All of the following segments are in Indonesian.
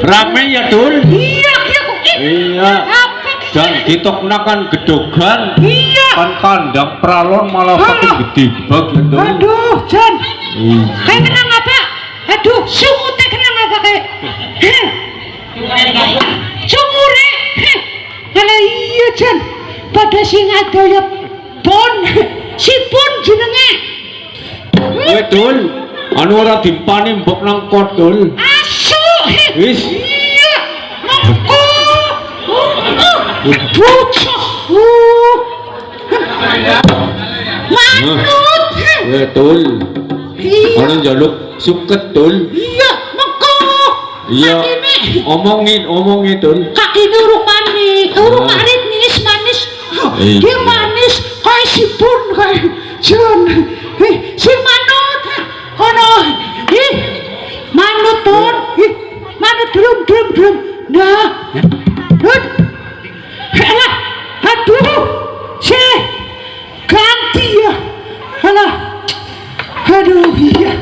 Rame ya Dul? Iya kok. Iya. Dan ditoknakan gedogan. Iya. Kan kandang pralon malah makin gede banget Dul. Aduh, Jan. Kayak kenang apa? Aduh, sumutnya kenang apa kayak? Sumure. Kalau iya Jan, pada sing ada ya pon, si pon jenenge. Dul, anu ora dimpani mbok nang kot Dul. Asu. Wis. Iya. Mongko. Bocah. Manut. Dul. Iya. Ana njaluk suket Dul. Iya, mongko. Iya. Omongin Dul. Kaki ini urung manis, manis. Iya. Dia manis, kayak si pun, kayak Jan. Si manut, kono, manut pun, manut belum. Nah, alah, aduh, si ganti ya, alah, aduh iya.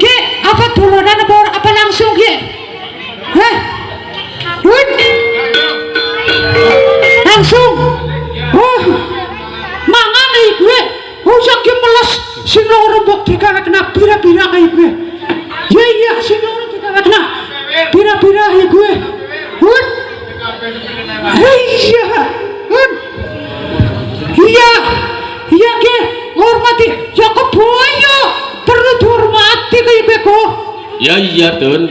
Ki, apa duluan apa langsung ki? Hah? Langsung. Oh, mangan gue. Oh, saking meles sing loro mbok dikawekna pira-pira kae gue. Iya, sing loro dikawekna pira-pira kae gue. Iya ke, hormati. Ya keboyo, perlu dihormati kae gue kok. Ya iya Dul.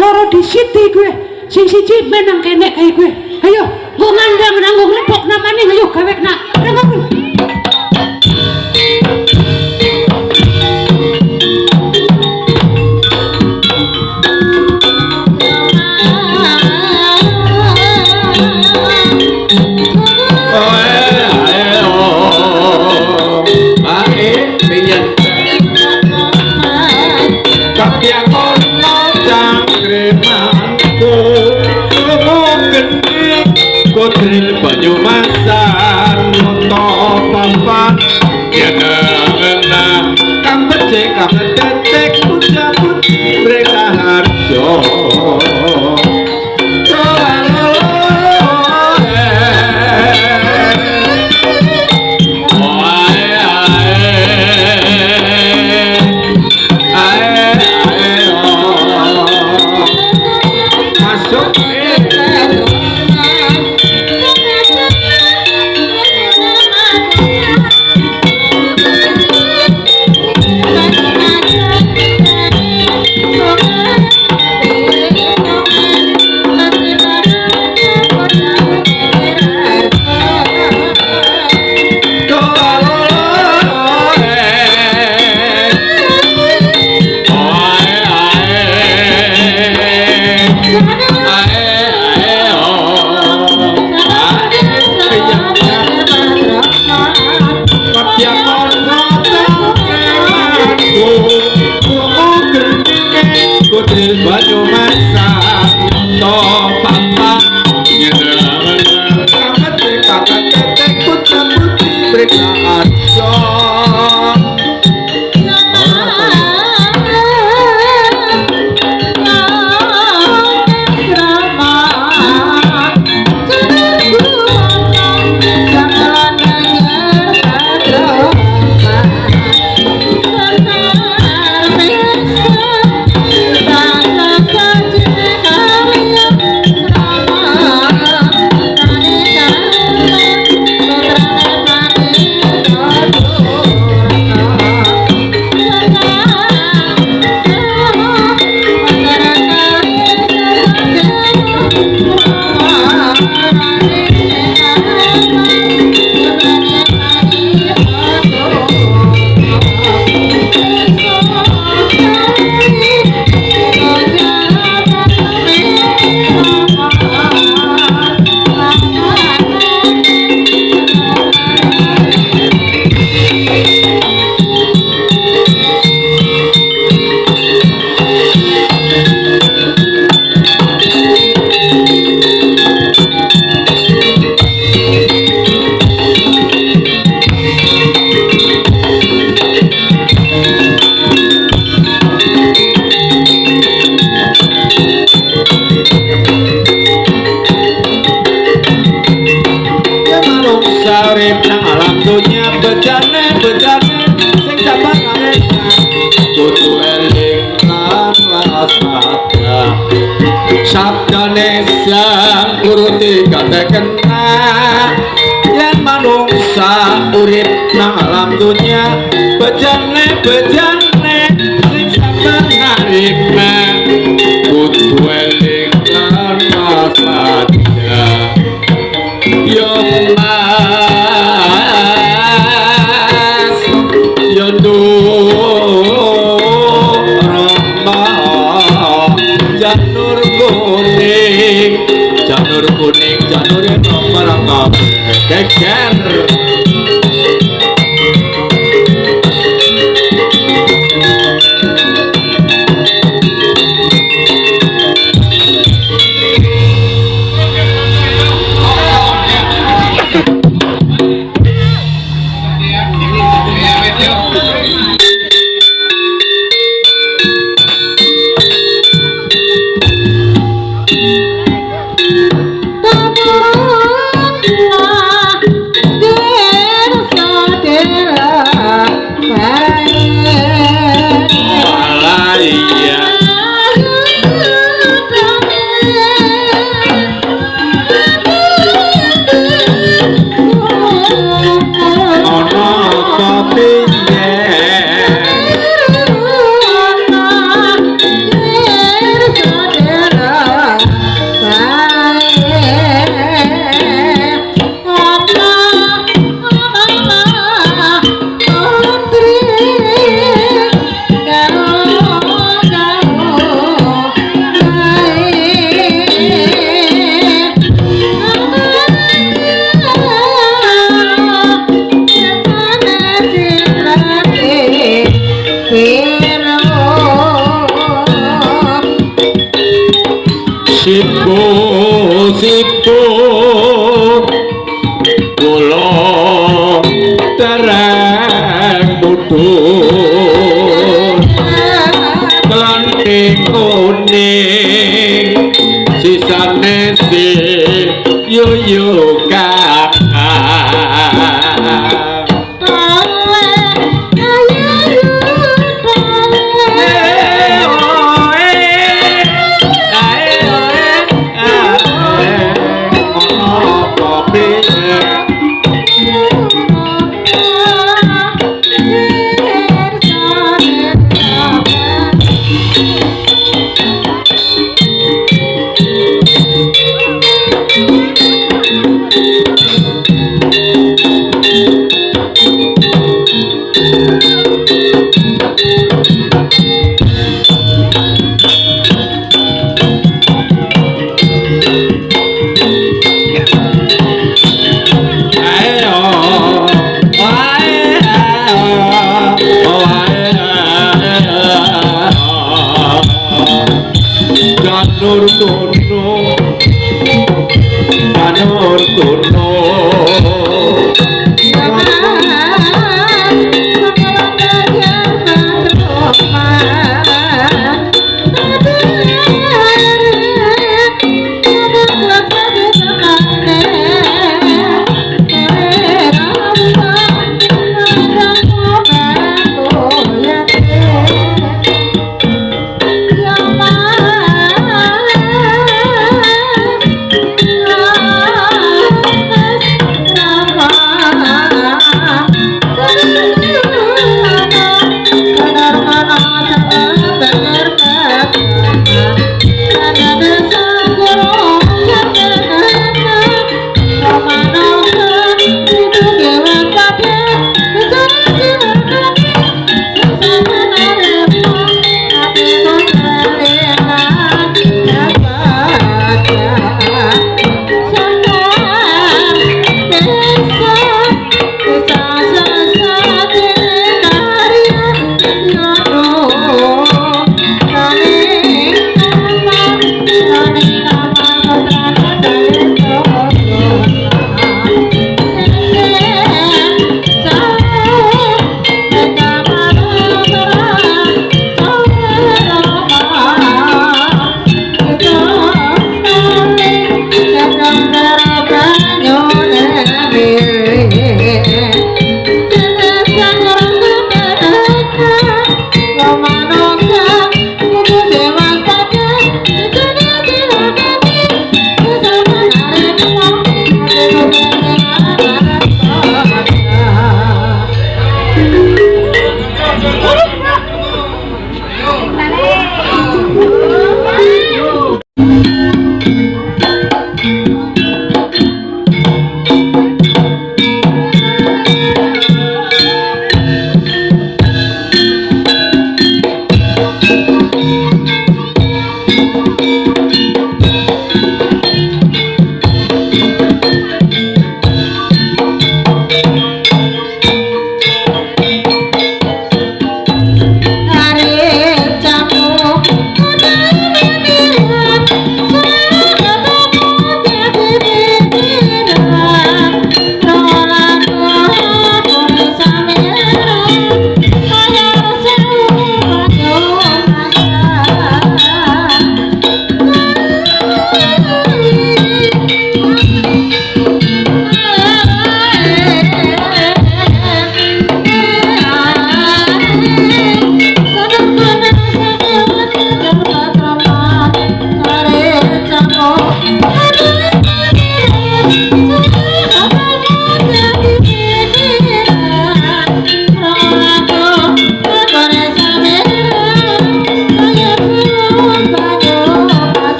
loro di siti gue sing siji menang kene kayak gue. Ayo gue ngandang nanggung lepok namanya, ayo gawek nak nanggung. Oh masan noto papan yenengna kang becik kang tetek pucaput mereka harjo banyu masak to papa nyelengan kamet kakak tetek putra putri mereka aja urip nang alam dunya bejane sing sabar ngarepna kudu eling lan waspada sabdane sang uruti katekena yen manungsa urip nang alam dunya bejane sing sabar ngarepna kudu eling lan waspada yo mas yo rama janur kuning janur nomor kabeh geger geyokan Janur kono Janur kono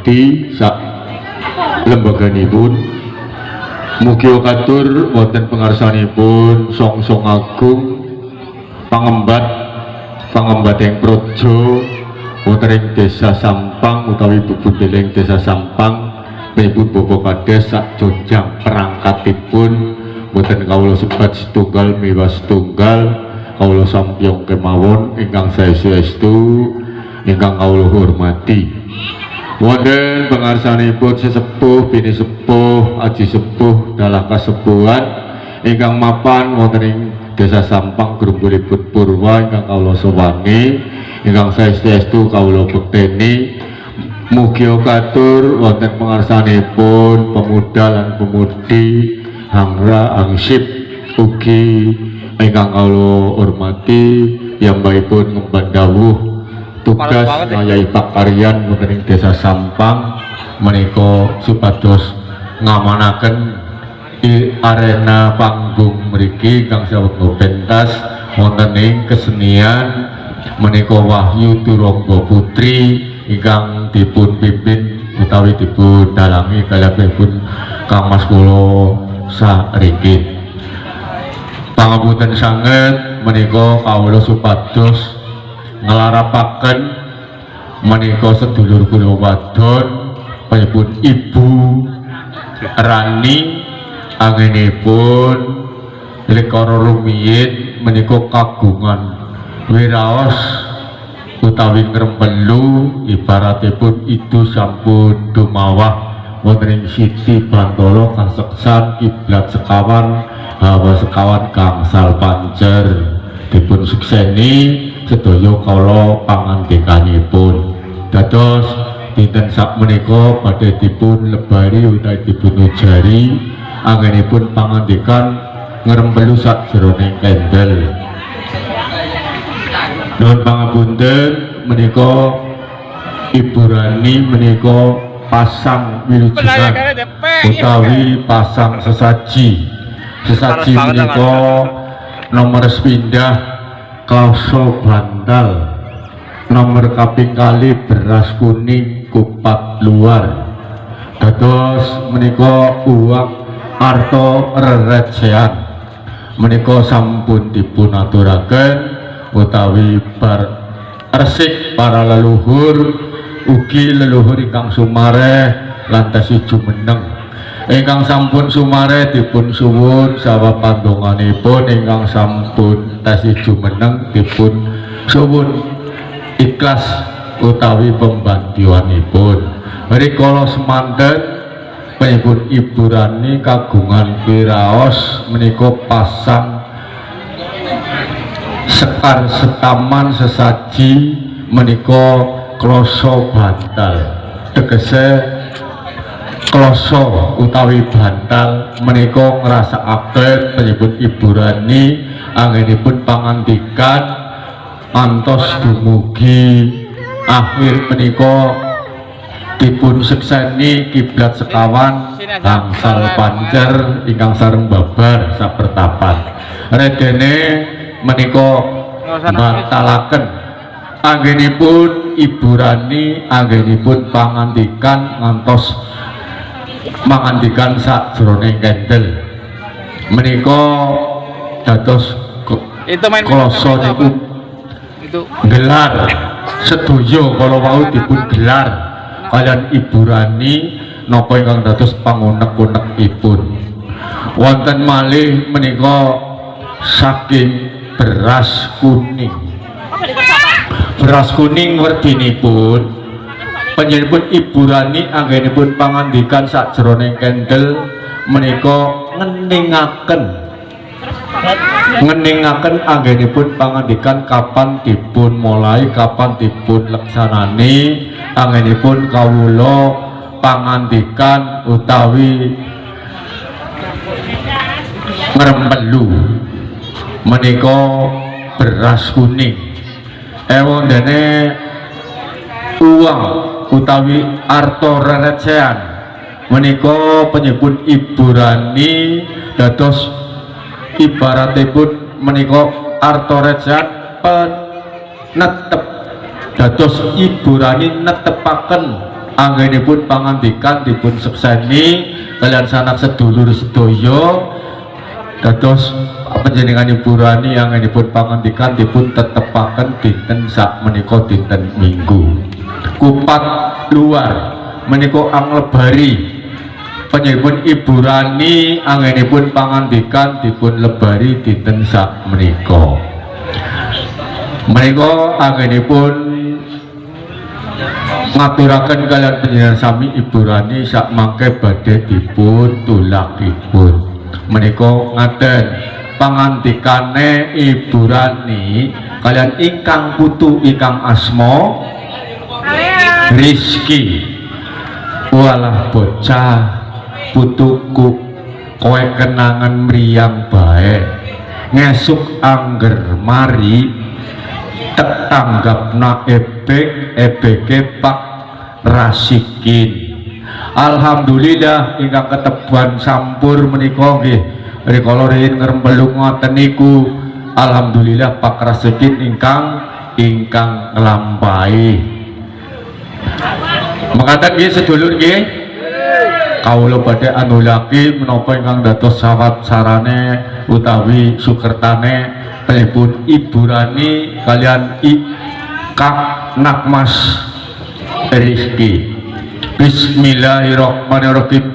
hormati sak lembaganipun mugi katur wonten pangarsanipun song-song agung pangembat yang projo wonten ing Desa Sampang utawi bebundeling Desa Sampang pripun Bapak kades sak jonjang perangkatipun boten kawula sebat setunggal miwa setunggal kawula sampyong kemawon ingkang saestu ingkang kawula hormati. Wonten pangarsanipun sesepuh bini sepuh aji sepuh dalah kasepuhan ingkang mapan wonten ing Desa Sampang Grumbulipun Purwa ingkang kawula sowangi ingkang saestu kawula bekteni mugi katur wonten pangarsanipun pemuda lan pemudi hangra angsip ugi ingkang kawula hormati piyambakipun ngemban dawuh tugas ngayahi pakaryan wonten ing Desa Sampang menika supados ngamanaken di arena panggung mriki kang sawetara pentas wonten ing kesenian menika Wahyu Turangga Putri ingkang dipun pimpin utawi dipun dalangi kalebetipun Kang Mas kula sariki. Pangapunten sanget menika kawula supados nglarapaken menika sedulur kula wadon panjenengan Ibu Rani anginipun lekara rumiyin menika kagungan wiraos utawi ngrembelu ibaratipun itu sampun dumawah wonten ing Siti Bantala kaseksan kiblat sekawan hawa sekawan gangsal pancer dipun sukseni sedaya kala pangandikanipun dados dinten sak menika badhe dipun lebari utawi dipun ujari anggenipun pangandikan ngrembelu sakjroning kendel. Nuwun pangapunten menika Ibu Rani menika pasang wilujengan utawi pasang sesaji menika nomor sepindah klauso bantal nomor kaping kali beras kuning kupat luar dados menika uang arto rerecehan menika sampun dipun aturaken utawi resik para leluhur ugi leluhur ingkang sumareh lan tasih jumeneng ingkang sampun sumareh dipun suwun sawa pandonganipun ingkang sampun tasih jumeneng dipun suwun ikhlas utawi pembantuanipun rikala semanten panjenengan Ibu Rani kagungan wiraos menika pasang sekar setaman sesaji menika kloso bantal tegese kloso utawi bantal menika ngrasakaken panjenengan Ibu Rani anggenipun pangandikan antos dumugi akhir menika dipun sekseni kiblat sekawan gangsal pancer ingkang sareng babar sapertapan redene menika batalaken anggenipun Ibu Rani anggenipun pangandikan ngantos mangandikan sakjroning kendel menika dados kloso niku gelar sedaya kala wau dipun gelar kalian Ibu Rani napa ingkang dados pangunek-unekipun wonten malih menika saking beras kuning werdinipun panjenenganipun Ibu Rani anggenipun pangandikan sakjroning kendel menika ngeningaken anggenipun pangandikan kapan dipun mulai kapan dipun leksanani anggenipun kawula pangandikan utawi ngrembelu menika beras kuning wondene uang utawi arto rerecehan menika panjenengan Ibu Rani dados ibaratipun menika arto recehan penetep dados Ibu Rani netepaken anggenipun pangandikan dipun sekseni kalian sanak sedulur sedaya dados panjenengan Ibu Rani anggenipun pangandikan dipun tetepaken dinten sak menika dinten Minggu kupat luar menika anglebari Panjenenganipun Ibu Rani anggenipun pangandikan dipun lebari dinten sak menika. Menika anggenipun ngaturaken kalian panjenengan sami Ibu Rani sak mangke badhe dipun tulakipun. Menika ngaten pangandikane Ibu Rani kalian ingkang putu ingkang asma Rizki. Walah bocah putuku kowe kenangan mriyang bae ngesuk angger mari tek tanggapna ebeke Pak Rasikin. Alhamdulillah ingkang keteban sampur menika nggih rikala riyin ngrembelung ngoten niku. Alhamdulillah Pak Rasikin ingkang nglampahi. Mekaten nggih sedulur nggih. Kawula badhe anulaki menapa ingkang dados sawat sarane utawi sukertane telepon Ibu Rani kalian Kak Nakmas Rizki. Bismillahirrahmanirrahim.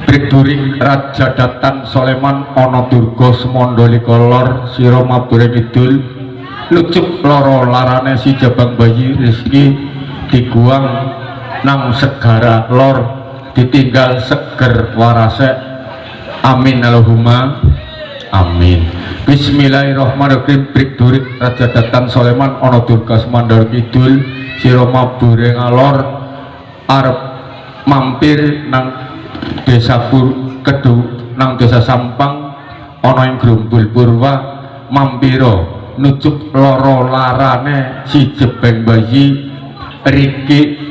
Briduri Raja Datan Soleman ana durga semandalika lor sira mabure kidul lucuk loro larane si jabang bayi Rizki diguang nang segara lor ditinggal seger warase. Amin Allahumma amin. Bismillahirrahmanirrahim. Briduri Raja Datan Soleman ana durga semandal kidul sira mabure ngalor arep mampir nang desa Kedu nang desa Sampang ana ing Grumbul Purwa mampira nucuk loro larane si jebeng bayi Riki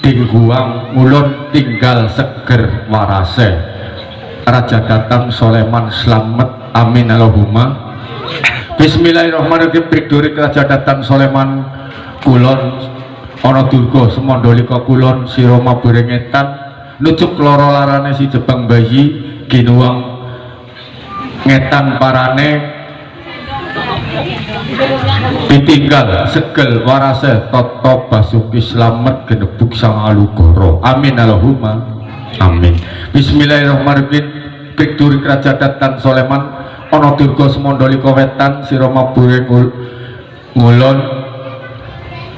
dingguang mulun tinggal seger warase. Raja Datan Soleman slamet. Amin Allahumma. Bismillahirrahmanirrahim. Briduri Raja Datan Soleman kulon ana durga semandalika kulon sira mabure ngetan nucuk loro larane si jebang bayi ginuwang ngetan parane ditinggal segel warase tata basuki slamet genebuk sang alugara. Amin Allahumma amin. Bismillahirrahmanirrahim. Briduri Raja Datan Soleman ana durga semandalika wetan sira mabure ngulon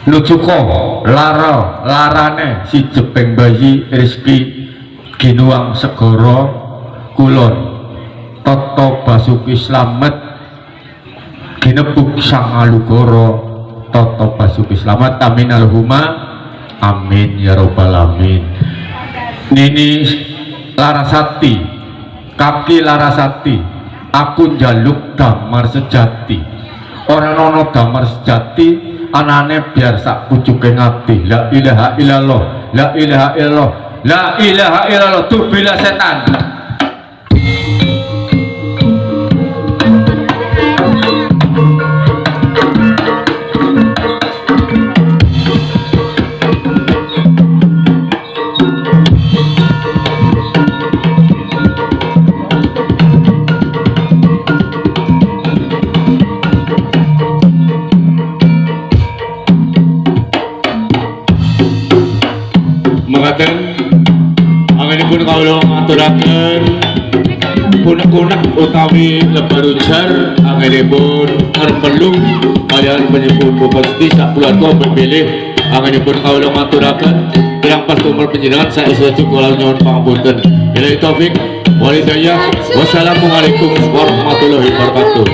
nucuko larane si jebeng bayi Rizki ginuang segara kulon tata basuki slamet ginebuk sang alugara tata basuki slamet. Amin Allahumma amin ya rabbal alamin. Nini Larasati, kaki Larasati, aku njaluk damar sejati. Ora ana damar sejati anane biar sak pucuke ngati. La ilaha illallah, la ilaha illallah, la ilaha illallah. Tubila setan. Mekaten anggenipun kawula ngaturaken punek-punek utawi lebarujar anggenipun ngrembelung kaliyan penyebut bupati sak keluarga memilih anggenipun kawula ngaturaken kirang pas tumel panjenengan saestu kula nyuwun pangapunten. Billahi taufik wal hidayah. Wassalamualaikum warahmatullahi wabarakatuh.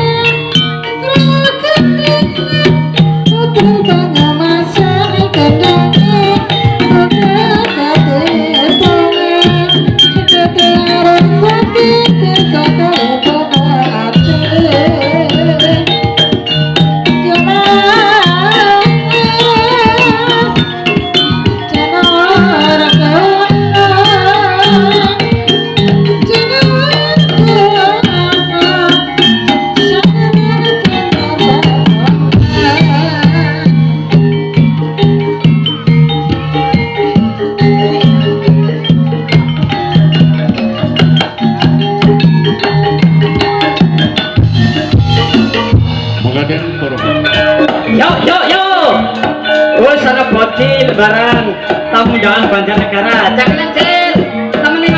Lebaran tamu jangan Banjarnegara cak lencil temenin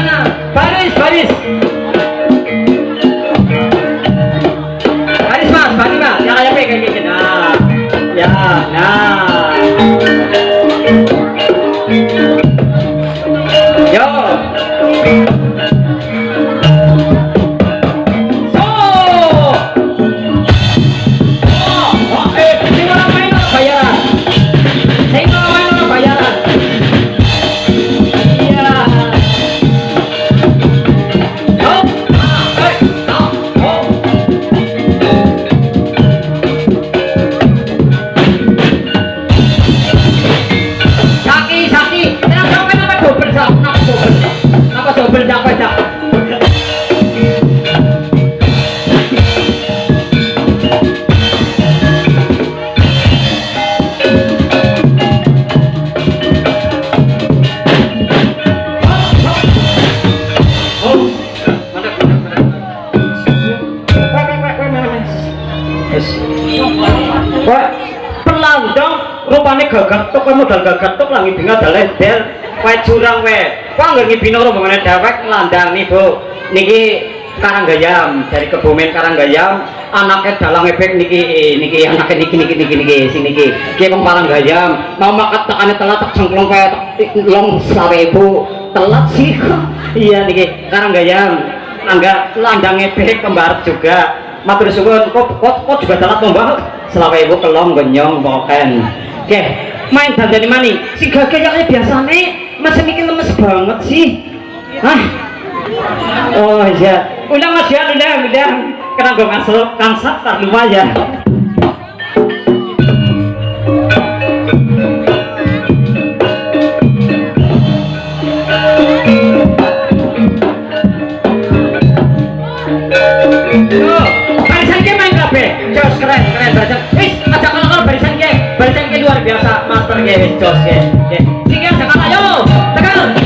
kowe gagatuk kowe modal gagatuk lah ngibing adalah del kowe curang kowe nggak ngibing rombongan dewek landang nih Bu niki Karanggayam dari Kebumen Karanggayam anaknya dalang ebek niki anaknya niki sini niki dia Karanggayam mau makan tekannya telat tak cengklong kayak long 20.000 telat sih iya niki Karanggayam angga landang ebek kembar juga matur suwun kok juga telat membahas 20.000 kelong gonyong boken oke main dandani mani si gagah yang biasanya masih mikir lemes banget sih oh iya udah mas ya udah karena gue masuk kansat tak lumayan barisan ke main kafe jos keren barisan ajak kalau barisan ke luar biasa master ke jos ke sini ajak ayo tekan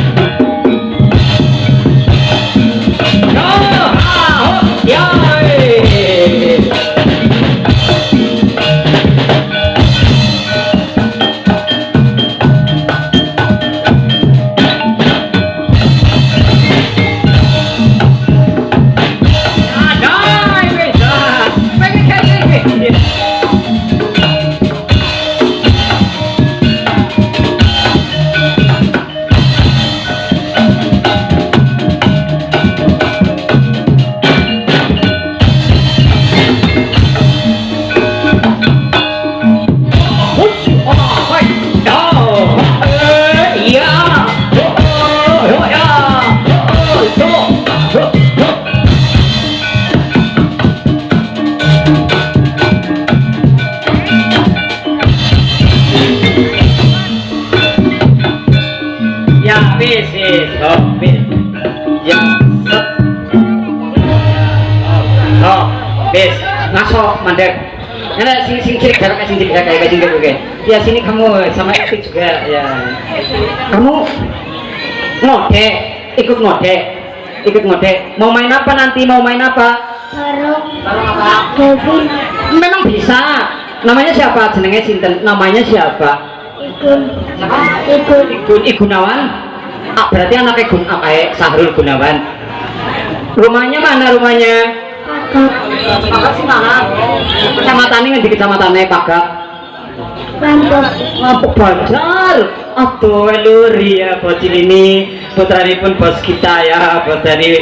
Bis, ngaso mandek. Nah, sini jarak kayak oke. Ya sini kamu sama Etik juga ya. Kamu ngode, ikut ngode. Mau main apa nanti? Mau main apa? Bareng apa? Kevin. Memang bisa. Namanya siapa? Jenenge sinten? Namanya siapa? Igun Gunawan. Berarti anaknya Sahrul Gunawan. Rumahnya mana rumahnya? Pagak sih mana? Kecamatannya nggak di kecamatannya Pagak? Lampung Banjar. Aduh luri ya bocil ini putrani pun bos kita ya bos dari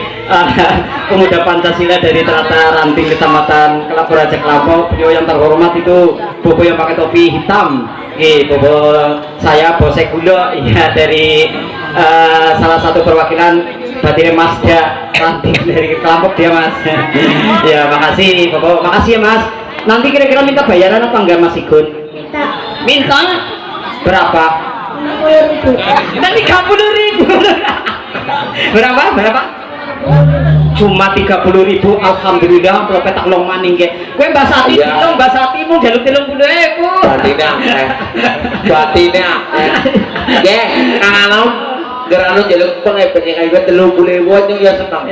pemuda Pancasila dari Terata Ranting Kecamatan Kelapa Raja Kelapa. Beliau yang terhormat itu bobo yang pakai topi hitam. Bobo saya Bose Gulo ya dari salah satu perwakilan Batirnya Masda Ranting dari Kelampok dia mas. Ya makasih Bobo, makasih ya mas. Nanti kira-kira minta bayaran apa enggak Mas Igun? Minta berapa? 30.000. Dan 30.000. Berapa? Cuma 30.000. Alhamdulillah kalau petak long maning ke. Kowe Mbak Sati dong, Mbak Sati mau jaluk 30.000. Batina. Nggih, Kang Anom gerano jaluk pengen kayak 30.000 ya senang.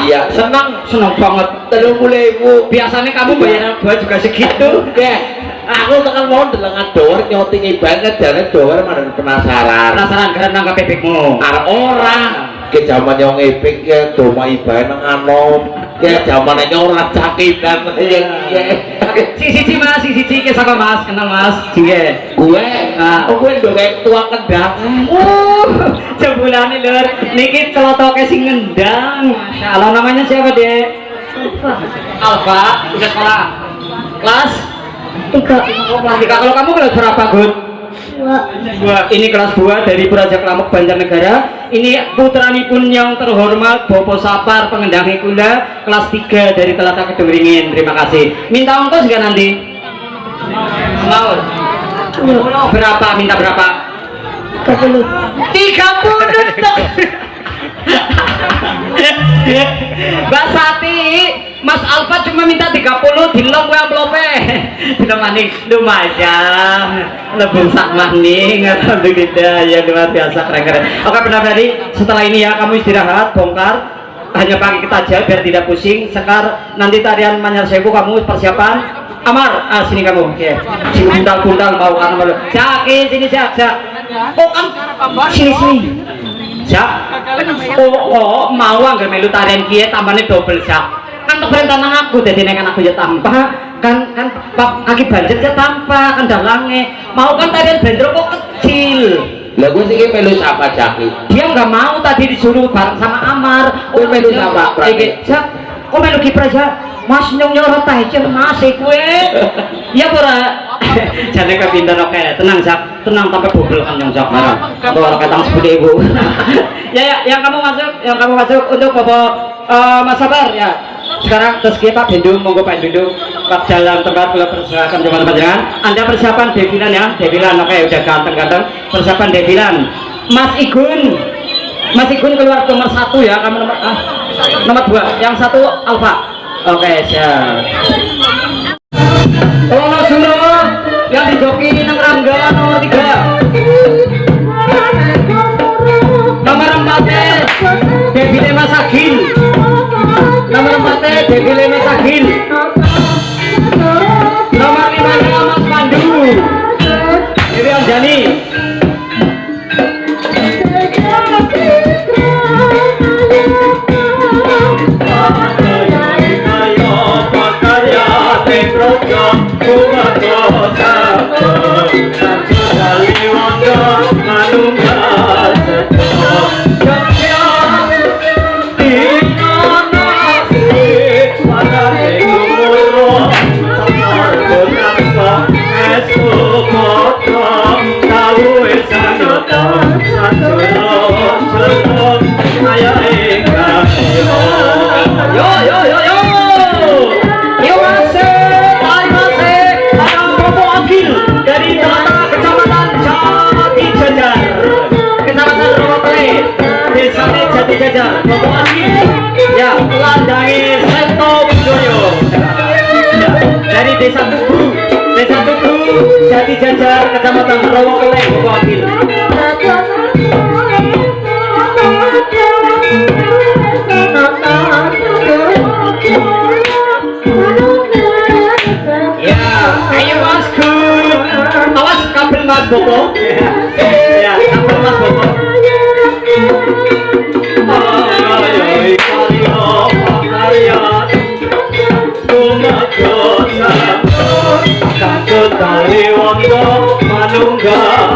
Iya, senang banget 30.000. Biasanya kamu bayaran gua juga segitu. Aku tekan mau delengan dolar nyotingi banget jane dolar mana penasaran karena nangkap bebekmu arep ora ke zaman yang ebek ya doma ibae nang Anom ya zamannya ora cakitan si mas ke saka mas kenal mas jinge gue gue ndok tua kendang jebulane lur niki celotoke sing ngendang masyaallah. Namanya siapa dek? Alfa udah sekolah kelas 3. Kalau kamu kelas berapa Gun? 2. Ini kelas 2 dari Praja Kelampok Banjarnegara. Ini putrani pun yang terhormat Bopo Sapar pengendang kula kelas 3 dari Telata Kedungringin. Terima kasih. Minta ongkos nggak nanti? Mau? Berapa? Minta berapa? 30. Mbak Sati, Mas Alfa cuma minta 30 dilong gue amplope. Dilong maning lumayan. Lebih sak maning alhamdulillah ya luar biasa keren. Oke benar tadi setelah ini ya kamu istirahat bongkar hanya pakai kita aja biar tidak pusing. Sekar nanti tarian Manyar Sewu kamu persiapan Amar, sini kamu. Ya. Sini puntal-puntal mau kan malu. Jak, sini jak. Oh kan sini. Jak. Oh, mau anggar melu tarian kiye tambahnya double jak. Kan perintah nang aku dadi nek aku ya tanpa kan kaki banjir ya tanpa kan dalange. Mau kan tarian bendro kok kecil. Lah gue sih melu siapa Jaki? Dia nggak mau tadi disuruh bareng sama Amar. Gue melu siapa? Jak. Kok melu kiprah jak? Mas nyorot aja mas gue. Ya pura. Jadi kepintar oke, tenang jak, tenang sampai bubul kan yang jak marah. Kalau orang katang seperti ibu. Ya, yang kamu masuk untuk bapak Mas Sabar ya. Sekarang terus kita Pak Bendung, monggo Pak Bendung, Pak jalan tempat kalau persiapan zaman panjangan. Anda persiapan defilan ya, defilan oke udah ganteng. Persiapan defilan. Mas Igun keluar nomor 1 ya, kamu nomor 2, yang 1 Alfa. Oke, siap. Ono Surowo yang dijoki nang Rangga nomor 3. Nomor 4 Debile Mas Agil. Nomor 4 Debile Mas Agil. Nomor 5 Mas Pandu. Dewi Anjani. Jajar, Bapak Agil, ya, landangi Sento Budoyo, ya, dari Desa Tugu, Jati Jajar, Kecamatan Rawokeleng, Bapak Agil. Ya, ayo Mas Gun, awas kabel Mas Bobo, ya, kabel Mas Bobo. Manunggal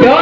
Yo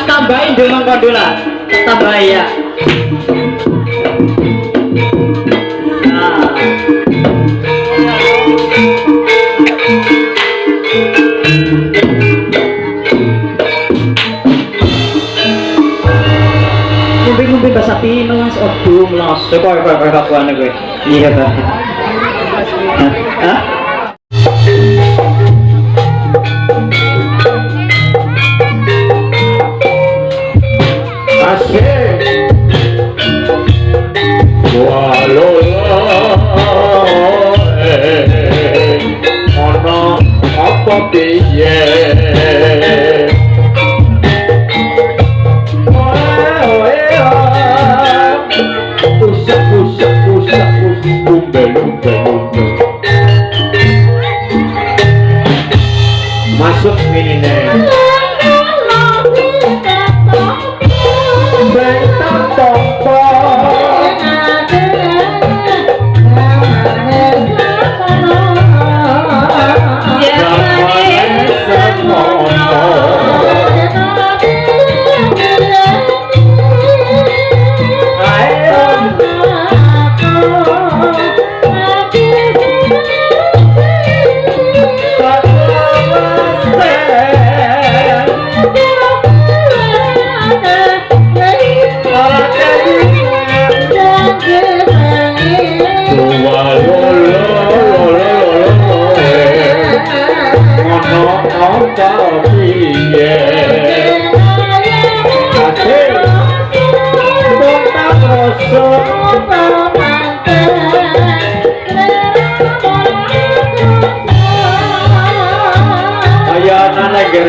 Tambahin dengan kondola, tambah ya. Ngombe-ngombe bahasa Pino mas, aduh melas. Kok kakuan gue. Iya Pak. Hah? Masuk ini nih.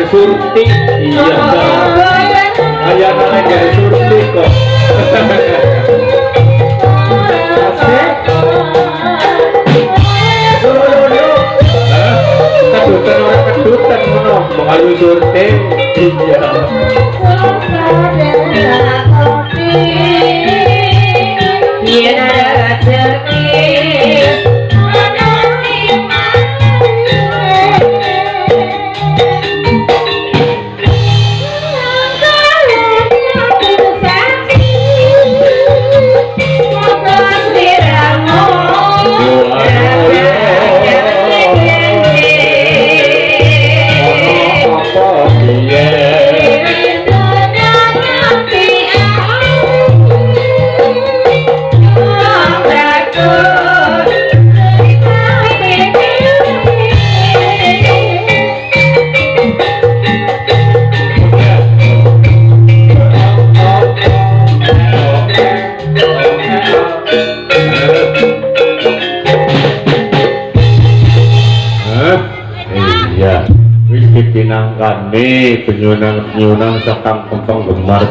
Surti, iya ayah nana dari surti kok. Kedutan orang kedutan mana mengalu surti, iya. Yeah. kani penyunan sakang penggemar